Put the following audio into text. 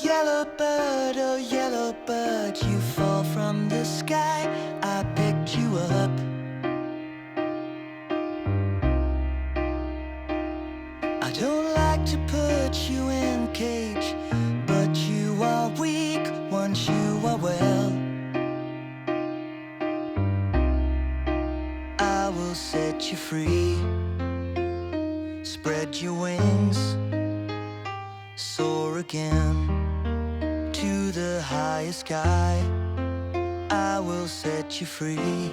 yellow bird, you fall from the sky. I picked you up. I don't like to put you in a cage, but you are weak once you are well. I will set you free. Spread your wings, soar again to the highest sky. I will set you free.